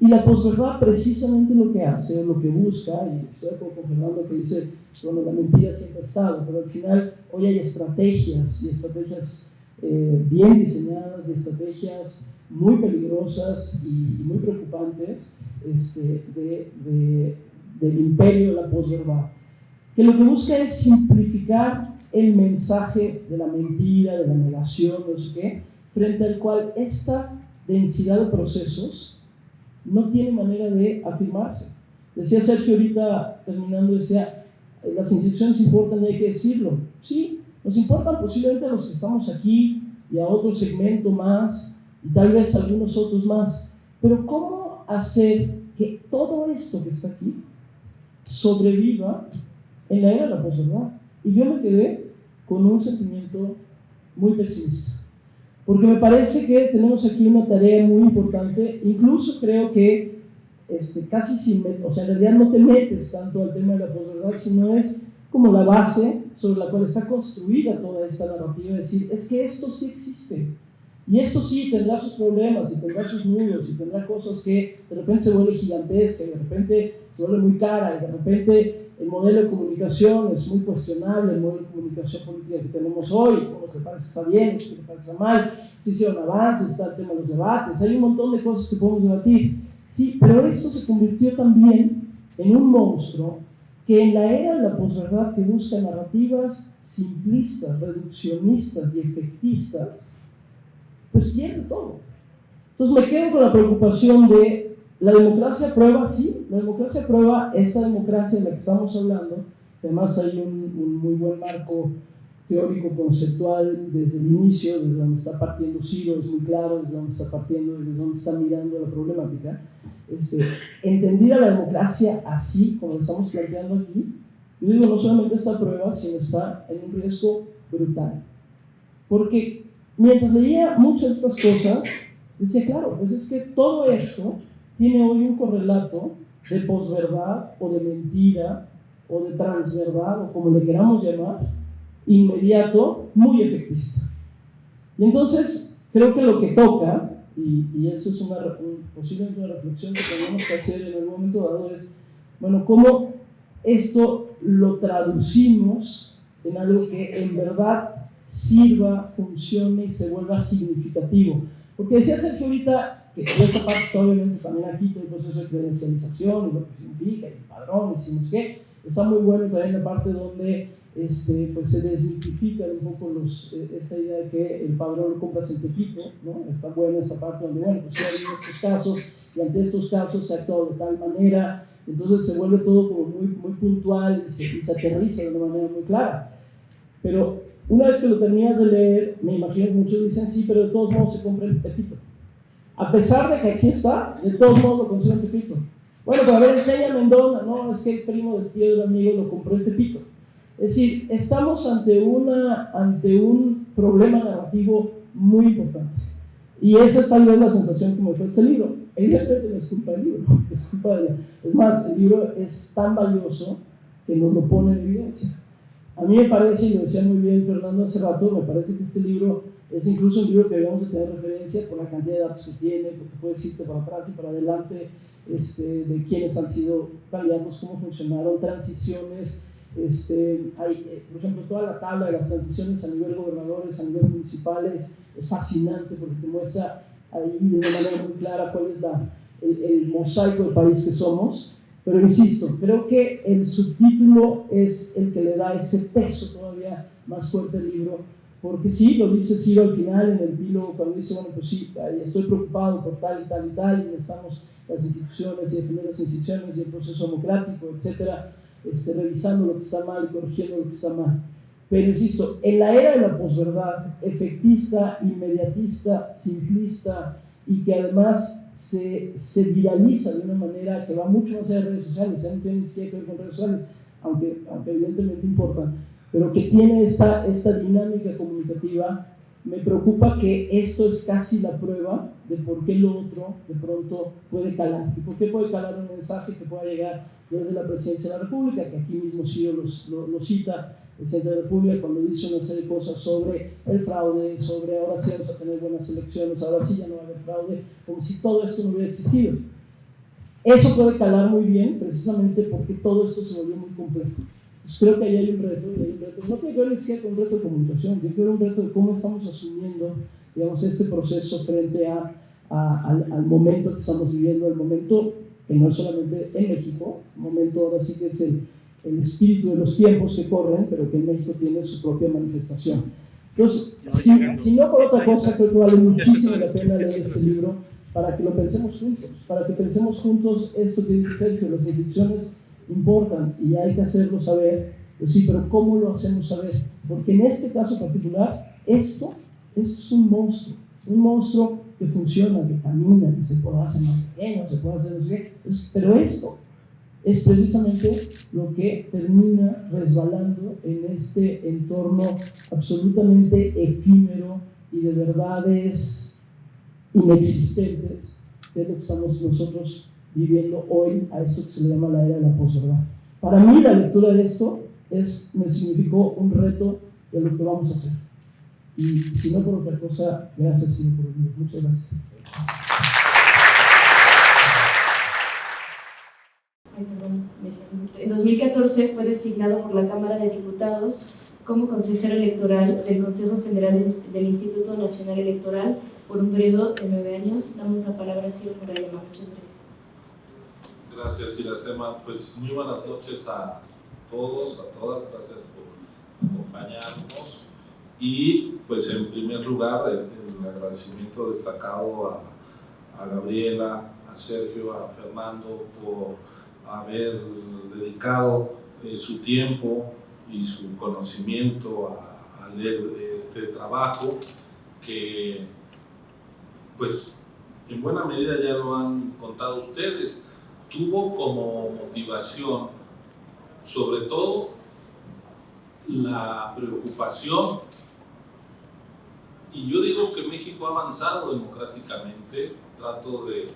Y la posverdad precisamente lo que hace, lo que busca, y estoy con Fernando que dice, bueno, la mentira siempre ha estado, pero al final hoy hay estrategias, y estrategias bien diseñadas, y estrategias muy peligrosas y muy preocupantes del imperio de la posverdad, que lo que busca es simplificar el mensaje de la mentira, de la negación, no sé qué, frente al cual esta densidad de procesos no tiene manera de afirmarse. Decía Sergio ahorita, terminando, decía, las instituciones importan y hay que decirlo. Sí, nos importan posiblemente a los que estamos aquí y a otro segmento más, y tal vez a algunos otros más. Pero ¿cómo hacer que todo esto que está aquí sobreviva en la era de la posverdad? Y yo me quedé con un sentimiento muy pesimista. Porque me parece que tenemos aquí una tarea muy importante, incluso creo que casi o sea, en realidad no te metes tanto al tema de la posverdad, sino es como la base sobre la cual está construida toda esta narrativa, de decir, es que esto sí existe, y esto sí tendrá sus problemas, y tendrá sus nudos, y tendrá cosas que de repente se vuelve gigantesca, y de repente se vuelve muy cara, y de repente el modelo de comunicación es muy cuestionable, el modelo de comunicación política que tenemos hoy, unos le parece que está bien, otros le parece que está mal, se hicieron avances, está el tema de los debates, hay un montón de cosas que podemos debatir. Sí, pero esto se convirtió también en un monstruo que en la era de la posverdad, que busca narrativas simplistas, reduccionistas y efectistas, pues pierde todo. Entonces me quedo con la preocupación de la democracia prueba, sí, la democracia prueba esta democracia de la que estamos hablando, que además hay un muy buen marco teórico conceptual desde el inicio, desde donde está partiendo Ciro, es muy claro desde donde está partiendo, desde donde está mirando la problemática. Entendida la democracia así, como lo estamos planteando aquí, yo digo, no solamente está a prueba, sino está en un riesgo brutal. Porque mientras leía muchas de estas cosas, decía, claro, pues es que todo esto tiene hoy un correlato de posverdad, o de mentira, o de transverdad, o como le queramos llamar, inmediato, muy efectista. Y entonces, creo que lo que toca, y eso es posiblemente una reflexión que tenemos que hacer en algún momento dado, es, bueno, cómo esto lo traducimos en algo que en verdad sirva, funcione y se vuelva significativo. Porque decía Sergio ahorita, que esta parte está obviamente también aquí, todo el proceso de credencialización, y lo que significa, y el padrón, y si no sé qué, está muy bueno también la parte donde pues se desmitifica un poco esta idea de que el padrón lo compras en Tepito, ¿no? Está buena esa parte donde, bueno, pues hay estos casos, y ante estos casos se ha actuado de tal manera, entonces se vuelve todo como muy, muy puntual y se aterriza de una manera muy clara. Pero una vez que lo terminas de leer, me imagino que muchos dicen, sí, pero de todos modos se compra en Tepito. A pesar de que aquí está, de todos modos lo consigo en Tepito. Bueno, pero a ver, enséñame en dónde. No, es que el primo del tío del amigo lo compró en Tepito. Es decir, estamos ante un problema narrativo muy importante. Y esa es tal vez la sensación que me fue este libro. Evidentemente no es culpa del libro, es culpa de es más, el libro es tan valioso que nos lo pone en evidencia. A mí me parece, y lo decía muy bien Fernando hace rato, me parece que este libro es incluso un libro que debemos de tener referencia por la cantidad de datos que tiene, porque puede irte para atrás y para adelante, de quiénes han sido candidatos, cómo funcionaron, transiciones. Hay, por ejemplo, toda la tabla de las transiciones a nivel gobernadores, a nivel municipales, es fascinante porque te muestra ahí de una manera muy clara cuál es el mosaico del país que somos. Pero insisto, creo que el subtítulo es el que le da ese peso todavía más fuerte al libro, porque sí, lo dice Ciro al final en el epílogo, cuando dice, bueno, pues sí, estoy preocupado por tal y tal y tal, y estamos las instituciones y defender las instituciones y el proceso democrático, etcétera, revisando lo que está mal y corrigiendo lo que está mal. Pero insisto, en la era de la posverdad, efectista, inmediatista, simplista, y que además se viraliza de una manera que va mucho más allá de redes sociales, ya no tiene ni siquiera que ver con redes sociales, aunque evidentemente importan, pero que tiene esta dinámica comunicativa. Me preocupa que esto es casi la prueba de por qué lo otro de pronto puede calar, y por qué puede calar un mensaje que pueda llegar desde la Presidencia de la República, que aquí mismo Ciro lo cita, el presidente de la República, cuando dice una serie de cosas sobre el fraude, sobre ahora sí vamos a tener buenas elecciones, ahora sí ya no va a haber fraude, como si todo esto no hubiera existido. Eso puede calar muy bien, precisamente porque todo esto se volvió muy complejo. Entonces creo que ahí hay un reto. No tiene que ver ni siquiera con un reto de comunicación, tiene que ver un reto de cómo estamos asumiendo, digamos, este proceso frente al momento que estamos viviendo, el momento que no es solamente en México, el momento ahora sí que es el espíritu de los tiempos que corren, pero que en México tiene su propia manifestación. Entonces, si no por otra cosa, creo que vale muchísimo la pena leer este libro para que lo pensemos juntos, para que pensemos juntos esto que dice Sergio, las instituciones importan y hay que hacerlo saber, pues sí, pero ¿cómo lo hacemos saber? Porque en este caso particular, esto es un monstruo que funciona, que camina, que se puede hacer más pequeño, se puede hacer no sé qué, pero esto es precisamente lo que termina resbalando en este entorno absolutamente efímero y de verdades inexistentes, que es lo que estamos nosotros viviendo hoy, a esto que se le llama la era de la posverdad. Para mí la lectura de esto me significó un reto de lo que vamos a hacer. Y si no por otra cosa, gracias Ciro por el libro. Muchas gracias.
En 2014 fue designado por la Cámara de Diputados como consejero electoral del Consejo General del Instituto Nacional Electoral por un periodo de 9 años. Damos la palabra a Ciro Murayama. Muchas gracias.
Gracias, Iracema. Pues muy buenas noches a todos, a todas. Gracias por acompañarnos. Y pues en primer lugar, el agradecimiento destacado a Gabriela, a Sergio, a Fernando por haber dedicado su tiempo y su conocimiento a leer este trabajo que pues en buena medida ya lo han contado ustedes. Tuvo como motivación sobre todo la preocupación, y yo digo que México ha avanzado democráticamente, trato de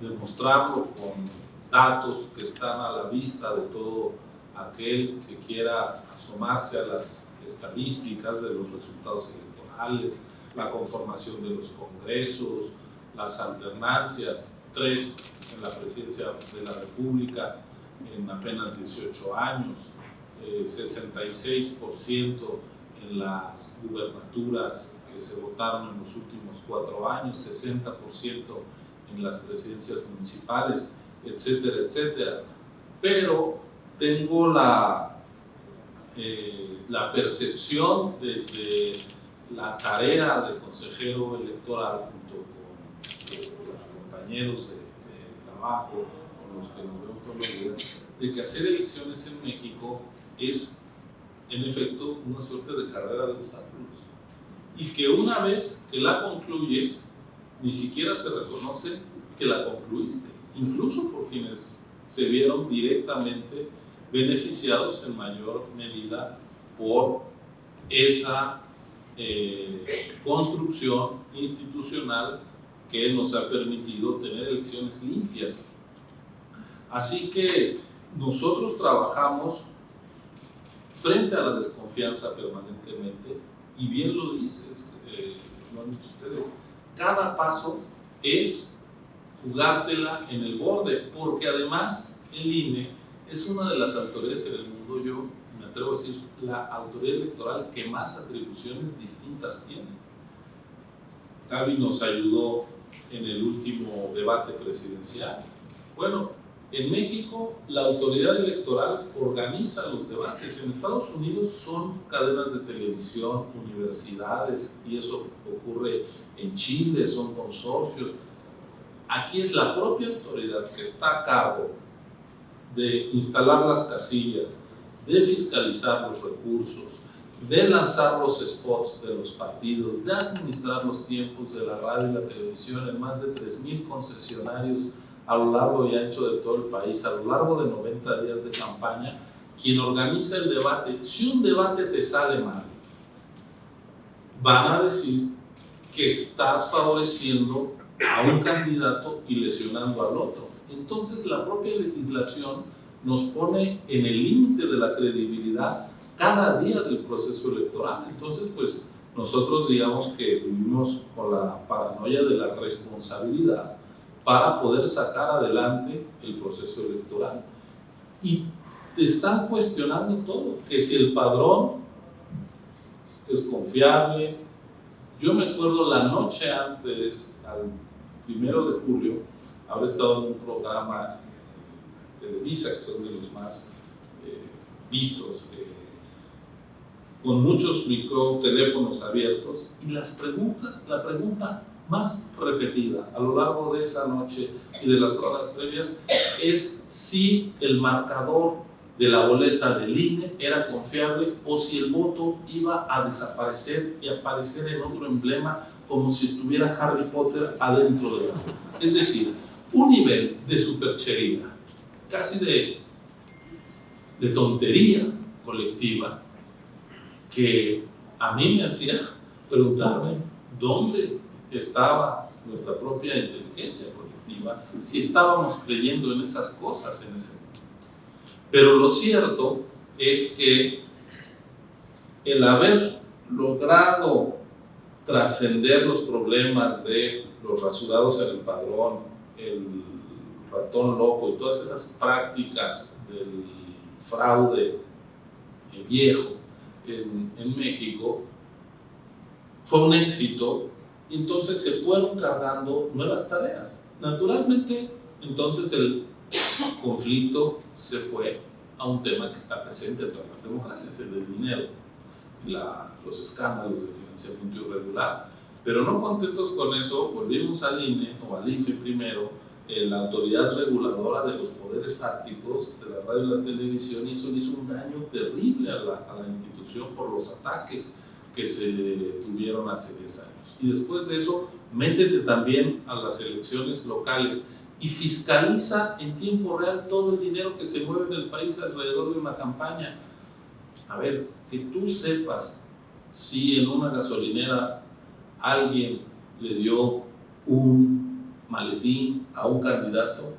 demostrarlo con datos que están a la vista de todo aquel que quiera asomarse a las estadísticas de los resultados electorales, la conformación de los congresos, las alternancias, 3 en la presidencia de la República en apenas 18 años, 66% en las gubernaturas que se votaron en los últimos 4 años, 60% en las presidencias municipales, etcétera, etcétera. Pero tengo la percepción desde la tarea de consejero electoral junto con los compañeros de trabajo con los que nos vemos todos los días, de que hacer elecciones en México es en efecto una suerte de carrera de obstáculos y que una vez que la concluyes ni siquiera se reconoce que la concluiste, incluso por quienes se vieron directamente beneficiados en mayor medida por esa construcción institucional que nos ha permitido tener elecciones limpias. Así que nosotros trabajamos frente a la desconfianza permanentemente, y bien lo dices, lo han dicho ustedes, cada paso es jugártela en el borde, porque además el INE es una de las autoridades en el mundo, yo me atrevo a decir, la autoridad electoral que más atribuciones distintas tiene. Gaby nos ayudó en el último debate presidencial. Bueno, En México, la autoridad electoral organiza los debates. En Estados Unidos son cadenas de televisión, universidades, y eso ocurre en Chile, son consorcios. Aquí es la propia autoridad que está a cargo de instalar las casillas, de fiscalizar los recursos, de lanzar los spots de los partidos, de administrar los tiempos de la radio y la televisión en más de 3,000 concesionarios a lo largo y ancho de todo el país, a lo largo de 90 días de campaña, quien organiza el debate. Si un debate te sale mal, van a decir que estás favoreciendo a un candidato y lesionando al otro. Entonces la propia legislación nos pone en el límite de la credibilidad cada día del proceso electoral. Entonces, pues nosotros digamos que vivimos con la paranoia de la responsabilidad para poder sacar adelante el proceso electoral. Y te están cuestionando todo, que si el padrón es confiable. Yo me acuerdo la noche antes, al 1 de julio, habré estado en un programa de Televisa, que son de los más vistos, con muchos teléfonos abiertos, y la pregunta más repetida a lo largo de esa noche y de las horas previas es si el marcador de la boleta del INE era confiable o si el voto iba a desaparecer y aparecer en otro emblema como si estuviera Harry Potter adentro de la boleta. Es decir, un nivel de superchería, casi de tontería colectiva, que a mí me hacía preguntarme dónde estaba nuestra propia inteligencia colectiva, si estábamos creyendo en esas cosas en ese momento. Pero lo cierto es que el haber logrado trascender los problemas de los rasurados en el padrón, el ratón loco y todas esas prácticas del fraude viejo en México, fue un éxito. Entonces se fueron cargando nuevas tareas. Naturalmente, entonces el conflicto se fue a un tema que está presente en todas las democracias, el del dinero, los escándalos de financiamiento irregular. Pero no contentos con eso, volvimos al INE o al IFE primero, la autoridad reguladora de los poderes fácticos de la radio y la televisión, y eso le hizo un daño terrible a la institución por los ataques que se tuvieron hace 10 años. Y después de eso, métete también a las elecciones locales y fiscaliza en tiempo real todo el dinero que se mueve en el país alrededor de una campaña. A ver, que tú sepas si en una gasolinera alguien le dio un maletín a un candidato,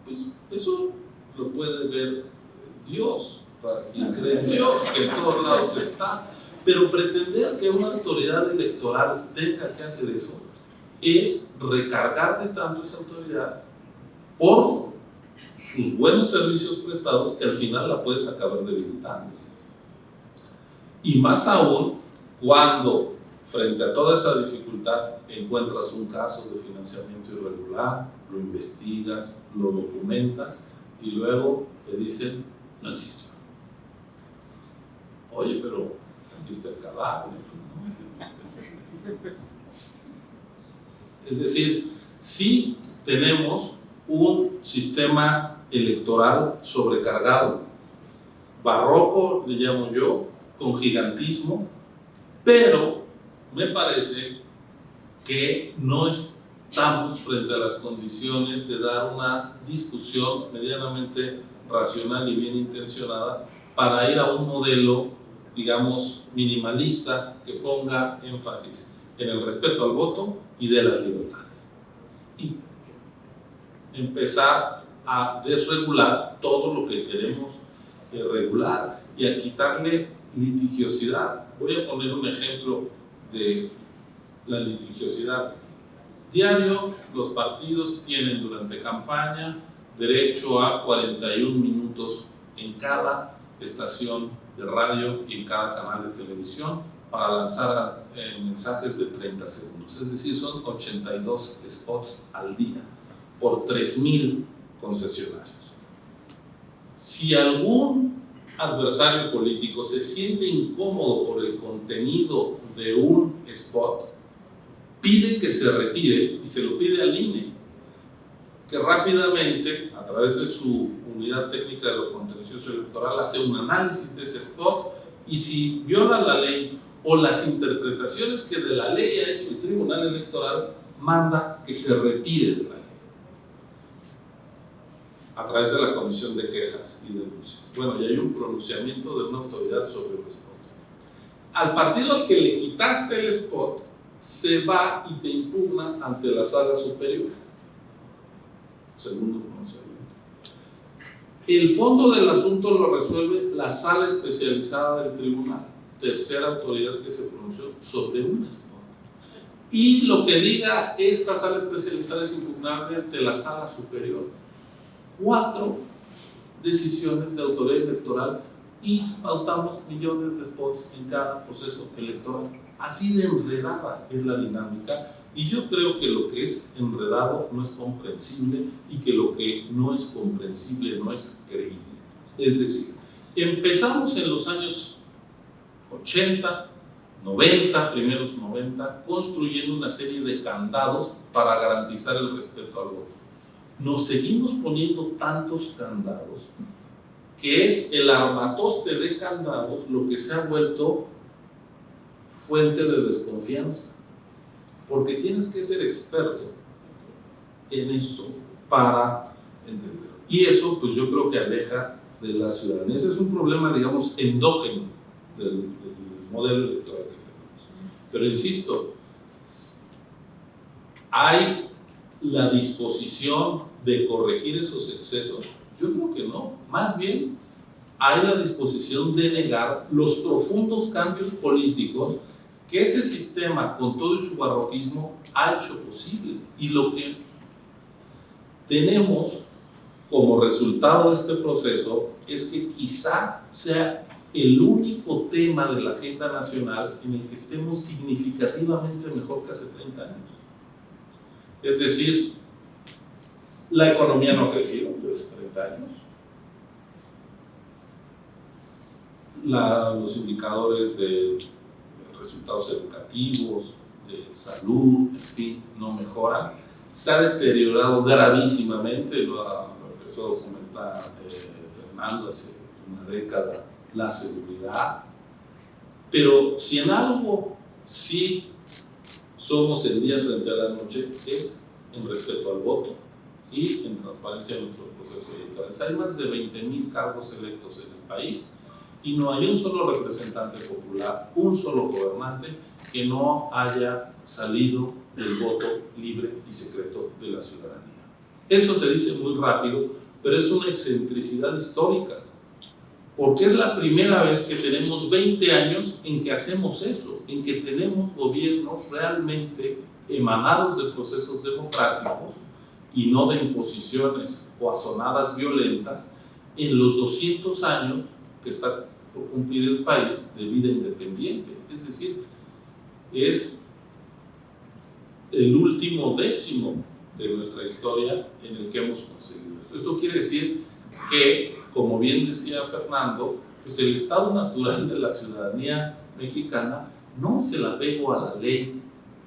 pues eso lo puede ver Dios, para quien cree en Dios, que en todos lados está. Pero pretender que una autoridad electoral tenga que hacer eso es recargar de tanto esa autoridad por sus buenos servicios prestados, que al final la puedes acabar debilitando. Y más aún cuando, frente a toda esa dificultad, encuentras un caso de financiamiento irregular, lo investigas, lo documentas y luego te dicen, no existió. Oye, pero aquí está el cadáver. Es decir, sí tenemos un sistema electoral sobrecargado, barroco le llamo yo, con gigantismo, pero me parece que no estamos frente a las condiciones de dar una discusión medianamente racional y bien intencionada para ir a un modelo, digamos, minimalista, que ponga énfasis en el respeto al voto y de las libertades. Y empezar a desregular todo lo que queremos regular y a quitarle litigiosidad. Voy a poner un ejemplo de la litigiosidad. Diario, los partidos tienen durante campaña derecho a 41 minutos en cada estación de radio y en cada canal de televisión para lanzar mensajes de 30 segundos. Es decir, son 82 spots al día por 3,000 concesionarios. si algún adversario político se siente incómodo por el contenido de un spot, pide que se retire y se lo pide al INE, que rápidamente, a través de su unidad técnica de lo contencioso electoral, hace un análisis de ese spot y si viola la ley o las interpretaciones que de la ley ha hecho el Tribunal Electoral, manda que se retire de la ley a través de la Comisión de Quejas y Denuncias. Bueno, y hay un pronunciamiento de una autoridad sobre el spot. Al partido al que le quitaste el spot, se va y te impugna ante la Sala Superior. Segundo pronunciamiento. El fondo del asunto lo resuelve la Sala Especializada del Tribunal, tercera autoridad que se pronunció sobre un spot. Y lo que diga esta Sala Especializada es impugnable ante la Sala Superior. 4 decisiones de autoridad electoral y pautamos millones de spots en cada proceso electoral. Así de enredada es la dinámica y yo creo que lo que es enredado no es comprensible y que lo que no es comprensible no es creíble. Es decir, empezamos en los años 80, 90, primeros 90, construyendo una serie de candados para garantizar el respeto al voto. Nos seguimos poniendo tantos candados que es el armatoste de candados lo que se ha vuelto fuente de desconfianza, porque tienes que ser experto en esto para entenderlo. Y eso, pues yo creo que aleja de la ciudadanía. Ese es un problema, digamos, endógeno del modelo electoral que tenemos. Pero insisto, hay la disposición de corregir esos excesos. Yo creo que no, más bien hay la disposición de negar los profundos cambios políticos que ese sistema, con todo su barroquismo, ha hecho posible. Y lo que tenemos como resultado de este proceso es que quizá sea el único tema de la agenda nacional en el que estemos significativamente mejor que hace 30 años. Es decir, la economía no ha crecido desde 30 años. Los indicadores de resultados educativos, de salud, en fin, no mejoran. Se ha deteriorado gravísimamente, lo empezó a documentar Fernando hace una década, la seguridad. Pero si en algo sí somos el día frente a la noche, es en respeto al voto y en transparencia de nuestros procesos electorales. Hay más de 20,000 cargos electos en el país y no hay un solo representante popular, un solo gobernante que no haya salido del voto libre y secreto de la ciudadanía. Eso se dice muy rápido, pero es una excentricidad histórica, porque es la primera vez que tenemos 20 años en que hacemos eso, en que tenemos gobiernos realmente emanados de procesos democráticos y no de imposiciones o azonadas violentas en los 200 años que está por cumplir el país de vida independiente. Es decir, es el último décimo de nuestra historia en el que hemos conseguido esto. Esto quiere decir que, como bien decía Fernando, pues el estado natural de la ciudadanía mexicana no es el apego a la ley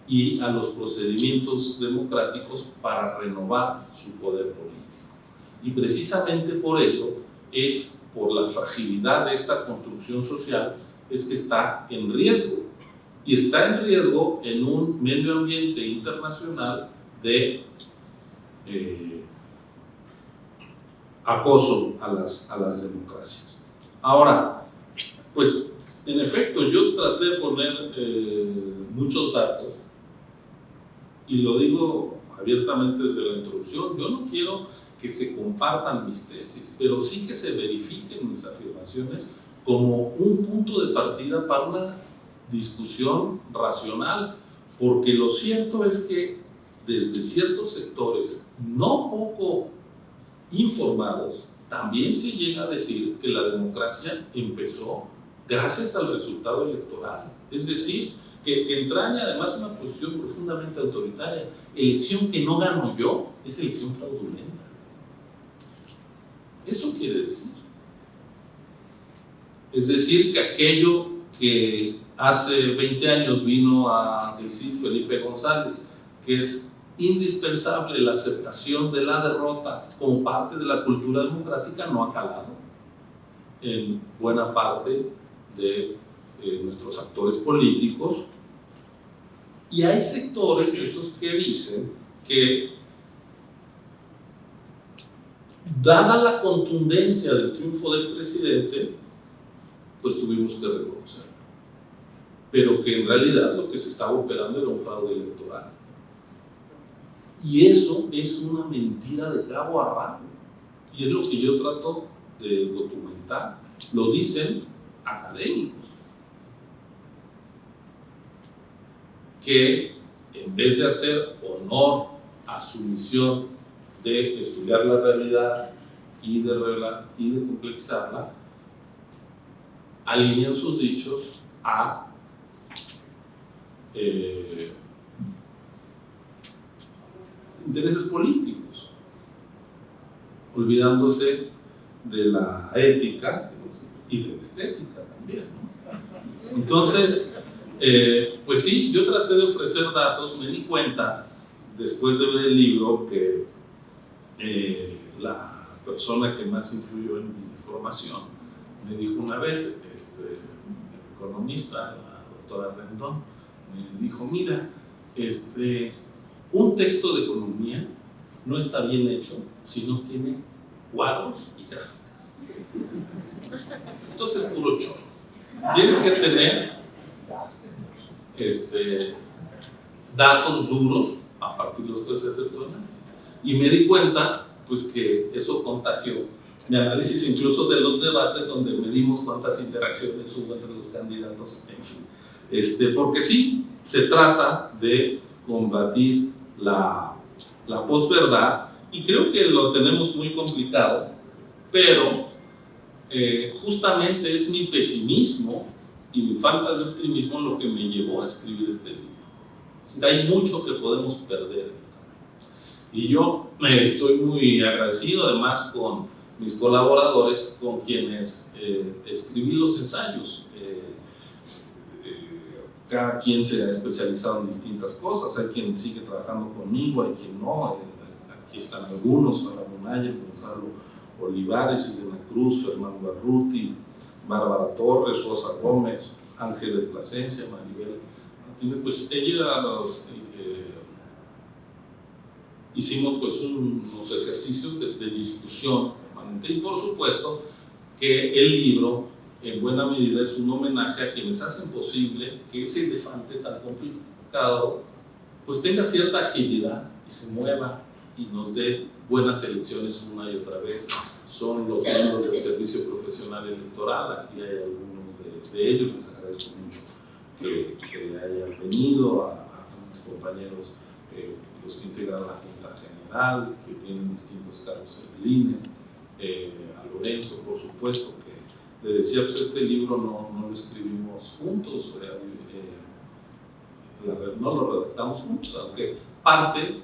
y a los procedimientos democráticos para renovar su poder político. Y precisamente por eso es por la fragilidad de esta construcción social es que está en riesgo. Y está en riesgo en un medio ambiente internacional de acoso a las democracias. Ahora, pues en efecto yo traté de poner muchos datos y lo digo abiertamente desde la introducción. Yo no quiero que se compartan mis tesis, pero sí que se verifiquen mis afirmaciones como un punto de partida para una discusión racional, porque lo cierto es que desde ciertos sectores no poco informados también se llega a decir que la democracia empezó gracias al resultado electoral, es decir, que entraña además una posición profundamente autoritaria. Elección que no gano yo es elección fraudulenta. Eso quiere decir. Es decir, que aquello que hace 20 años vino a decir Felipe González, que es indispensable la aceptación de la derrota como parte de la cultura democrática, no ha calado en buena parte de nuestros actores políticos. Y hay sectores de estos que dicen que, dada la contundencia del triunfo del presidente, pues tuvimos que reconocerlo, pero que en realidad lo que se estaba operando era un fraude electoral. Y eso es una mentira de cabo a rabo, y es lo que yo trato de documentar. Lo dicen académicos, que en vez de hacer honor a su misión de estudiar la realidad y de complexarla, alinean sus dichos a intereses políticos, olvidándose de la ética y de la estética también, ¿no? Entonces, pues sí, yo traté de ofrecer datos. Me di cuenta, después de ver el libro, que la persona que más influyó en mi formación me dijo una vez, el economista, la doctora Rendón, me dijo: mira, un texto de economía no está bien hecho si no tiene cuadros y gráficas. Entonces, puro chorro. Tienes que tener datos duros a partir de los que se hace tu análisis. Y me di cuenta, pues, que eso contagió mi análisis incluso de los debates donde medimos cuántas interacciones hubo entre los candidatos, en fin. Porque sí, se trata de combatir la posverdad, y creo que lo tenemos muy complicado, pero justamente es mi pesimismo y mi falta de optimismo lo que me llevó a escribir este libro. Hay mucho que podemos perder. Y yo estoy muy agradecido además con mis colaboradores, con quienes escribí los ensayos. Cada quien se ha especializado en distintas cosas. Hay quien sigue trabajando conmigo, hay quien no. Aquí están algunos: Sara Munayer, Gonzalo Olivares, Elena Cruz, Fernando Arruti, Bárbara Torres, Rosa Gómez, Ángeles Plasencia, Maribel Martínez. Pues ellos hicimos pues unos ejercicios de discusión permanente, y por supuesto que el libro en buena medida es un homenaje a quienes hacen posible que ese elefante tan complicado pues tenga cierta agilidad y se mueva y nos dé buenas elecciones una y otra vez. Son los miembros del Servicio Profesional Electoral. Aquí hay algunos de ellos. Les agradezco mucho que hayan venido, a mis compañeros, los que integran la Junta General, que tienen distintos cargos en el INE, a Lorenzo, por supuesto, que le decía, pues este libro no lo escribimos juntos, no lo redactamos juntos, aunque parte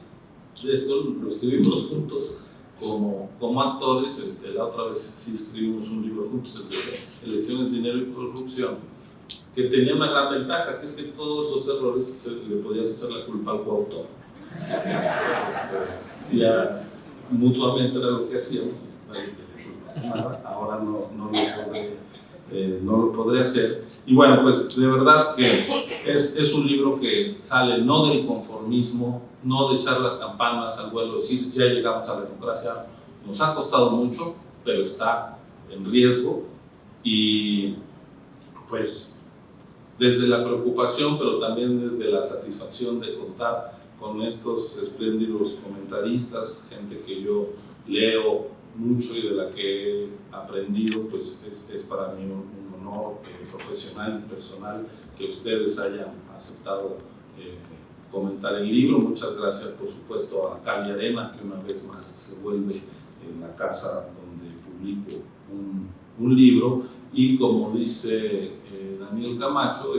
de esto lo escribimos juntos como actores. La otra vez sí escribimos un libro juntos, el de Elecciones, Dinero y Corrupción, que tenía una gran ventaja, que es que todos los errores le podías echar la culpa al coautor. Ya mutuamente era lo que hacíamos. Ahora no lo podré hacer. Y bueno, pues de verdad que es un libro que sale no del conformismo, no de echar las campanas al vuelo, decir ya llegamos a la democracia. Nos ha costado mucho, pero está en riesgo. Y pues desde la preocupación, pero también desde la satisfacción de contar con estos espléndidos comentaristas, gente que yo leo mucho y de la que he aprendido, pues es para mí un honor profesional y personal que ustedes hayan aceptado comentar el libro. Muchas gracias, por supuesto, a Cali Arena, que una vez más se vuelve en la casa donde publico un libro. Y como dice Daniel Camacho,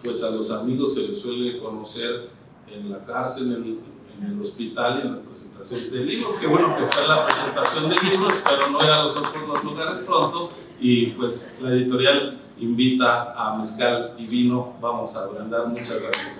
pues a los amigos se les suele conocer en la cárcel, en el hospital y en las presentaciones del libro. Qué bueno que fue la presentación del libro, pero no ir a los otros lugares pronto y pues la editorial invita a mezcal y vino. Vamos a brindar. Muchas gracias.